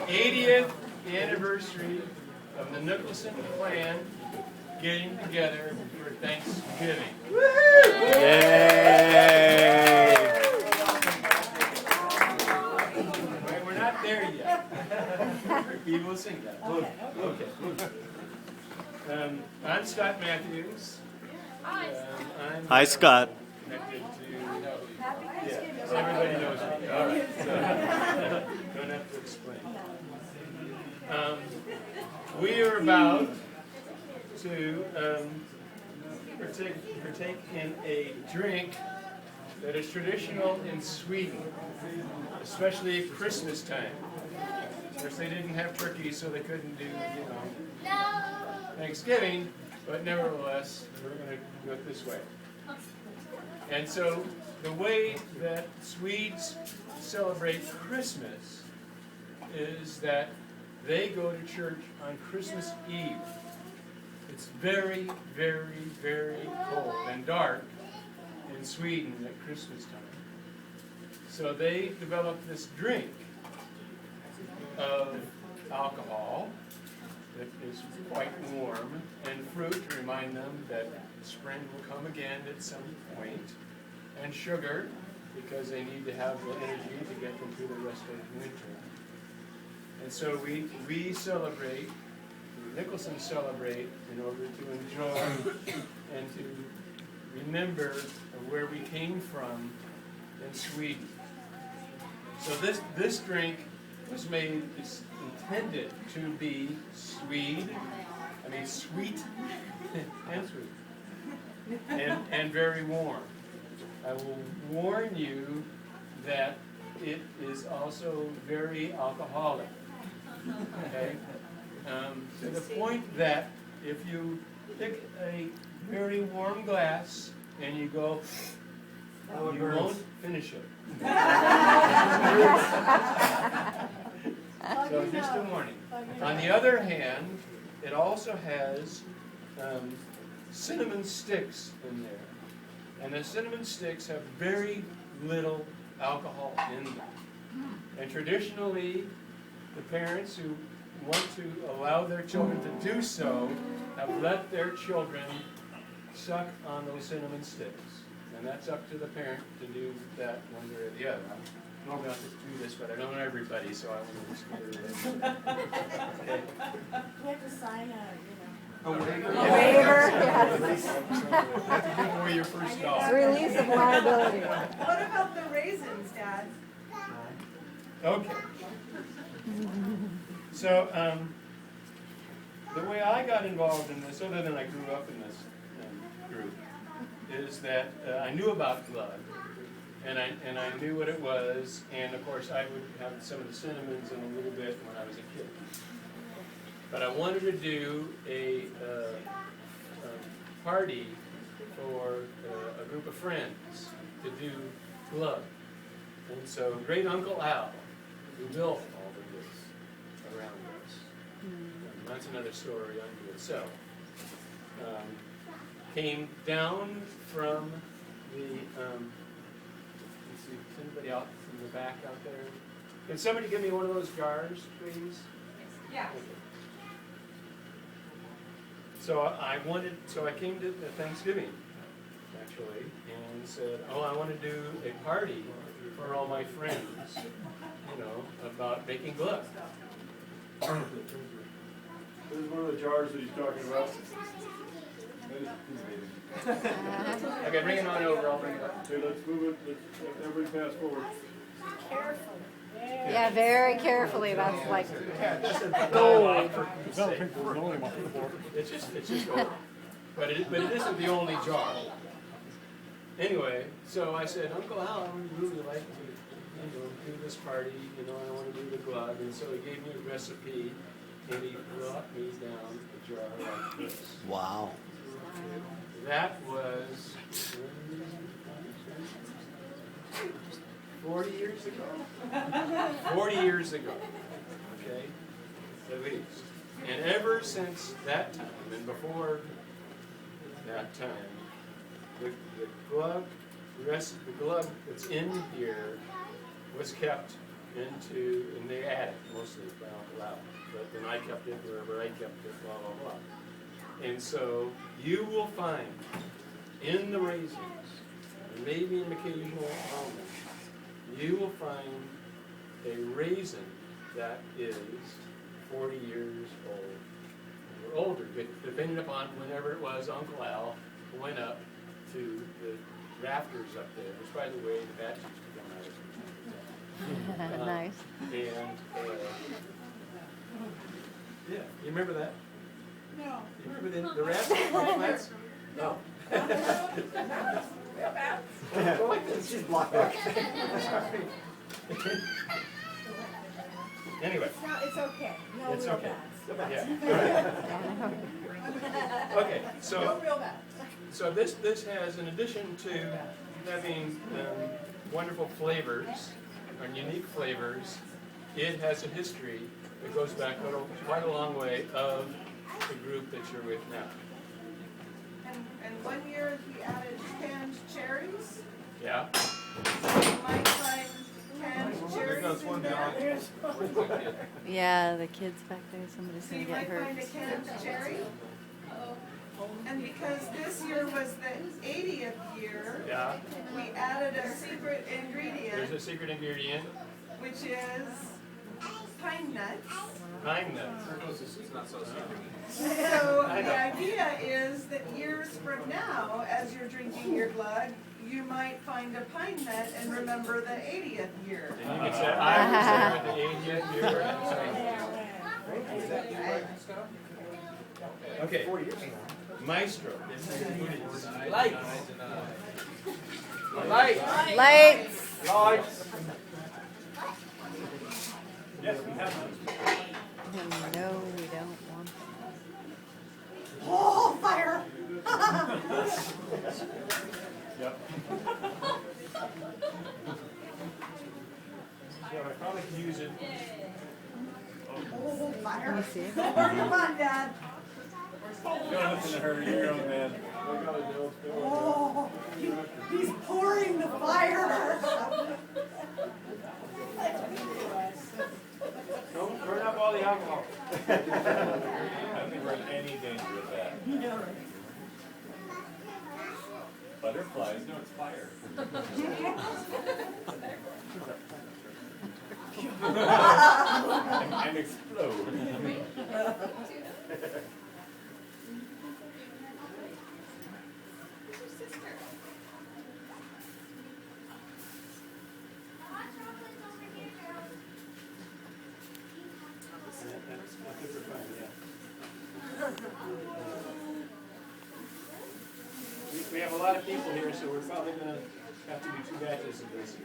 80th anniversary of the Nicholson clan getting together for Thanksgiving. Yay! Right, we're not there yet. We will sing that. Okay. I'm Scott Matthews. I'm Hi, Scott. connected to. Yeah, so everybody knows me. All right. So, don't have to explain. We are about to partake in a drink that is traditional in Sweden, especially at Christmas time. Of course, they didn't have turkey, so they couldn't do, Thanksgiving, but nevertheless, we're going to do it this way. And so, the way that Swedes celebrate Christmas is that they go to church on Christmas Eve. It's very, very, very cold and dark in Sweden at Christmas time. So they developed this drink of alcohol that is quite warm and fruit to remind them that spring will come again at some point, and sugar because they need to have the energy to get them through the rest of the winter. And so we celebrate, the Nicholsons celebrate in order to enjoy and to remember where we came from in Sweden. So this drink was made, it's intended to be sweet and sweet, and very warm. I will warn you that it is also very alcoholic. Okay? To the point that if you pick a very warm glass and you go, you won't finish it. So just a warning. On the other hand, it also has cinnamon sticks in there. And the cinnamon sticks have very little alcohol in them. And traditionally, the parents who want to allow their children to do so have let their children suck on those cinnamon sticks. And that's up to the parent to do that one way or the other. I'm normally not to do this, but I don't know everybody, so I want to exclude it. Okay. We have to sign A waiver? Waiver, yes. Have to give away your first dog. Release of liability. What about the raisins, Dad? Okay. So, the way I got involved in this, other than I grew up in this group, is that I knew about blood, and I knew what it was, and of course I would have some of the cinnamons in a little bit when I was a kid. But I wanted to do a party for a group of friends to do blood. And so Great Uncle Al, who built all of this around us, and that's another story unto itself, came down from the, let's see, is anybody out from the back out there? Can somebody give me one of those jars, please? Yeah. So I came to the Thanksgiving, actually, and said, oh, I want to do a party for all my friends, about making blood. This is one of the jars that he's talking about. Okay, bring it on over, I'll bring it up. Okay, let's move it, everybody pass forward. Careful. Yeah, very carefully. That's like Yeah, that's a gold. It's just gold. But it isn't the only jar. Anyway, so I said, Uncle Al, I would really like to, do this party, I want to do the glove. And so he gave me a recipe, and he brought me down a jar like this. Wow. That was 40 years ago. 40 years ago, okay, at least. And ever since that time, and before that time, the glove that's in here was kept and they add it mostly by Uncle Al. But then I kept it wherever I kept it, blah, blah, blah. And so you will find in the raisins, maybe an occasional almond, you will find a raisin that is 40 years old or older, depending upon whenever it was Uncle Al went up to the rafters up there, which by the way, the bats used to come out of. Nice. And, yeah, you remember that? No. You remember the rafters? No. Go like this. She's blocked. Anyway, No, it's okay. No it's real okay. bats. Yeah. Okay, No so real bats. so this has, in addition to having wonderful flavors, or unique flavors, it has a history that goes back quite a long way of the group that you're with now. And 1 year he added canned cherries. Yeah? So you might find canned cherries in there. Yeah, the kids back there, somebody's So gonna you get might hurt. find a canned cherry. And because this year was the 80th year, Yeah. we added a secret There's ingredient, a secret ingredient, which is pine nuts. pine nuts. So I know. the idea is that years from now, as you're drinking your glug, you might find a pine nut and remember the 80th year. And you can say, I was there at the 80th year. and so- Okay, Maestro. Light. Light. Lights! Lights. Yes, we have them. No, we don't want them. Oh, fire! Yep. Yeah, I probably could use it. Oh, fire! Let me see. Come on, Dad. Don't listen to her, you're your own man. Oh, he's pouring the fire. Don't burn up all the alcohol. I don't think we're in any danger of that. Butterflies, no, it's fire. and explode. We have a lot of people here, so we're probably gonna have to do 2 batches of this.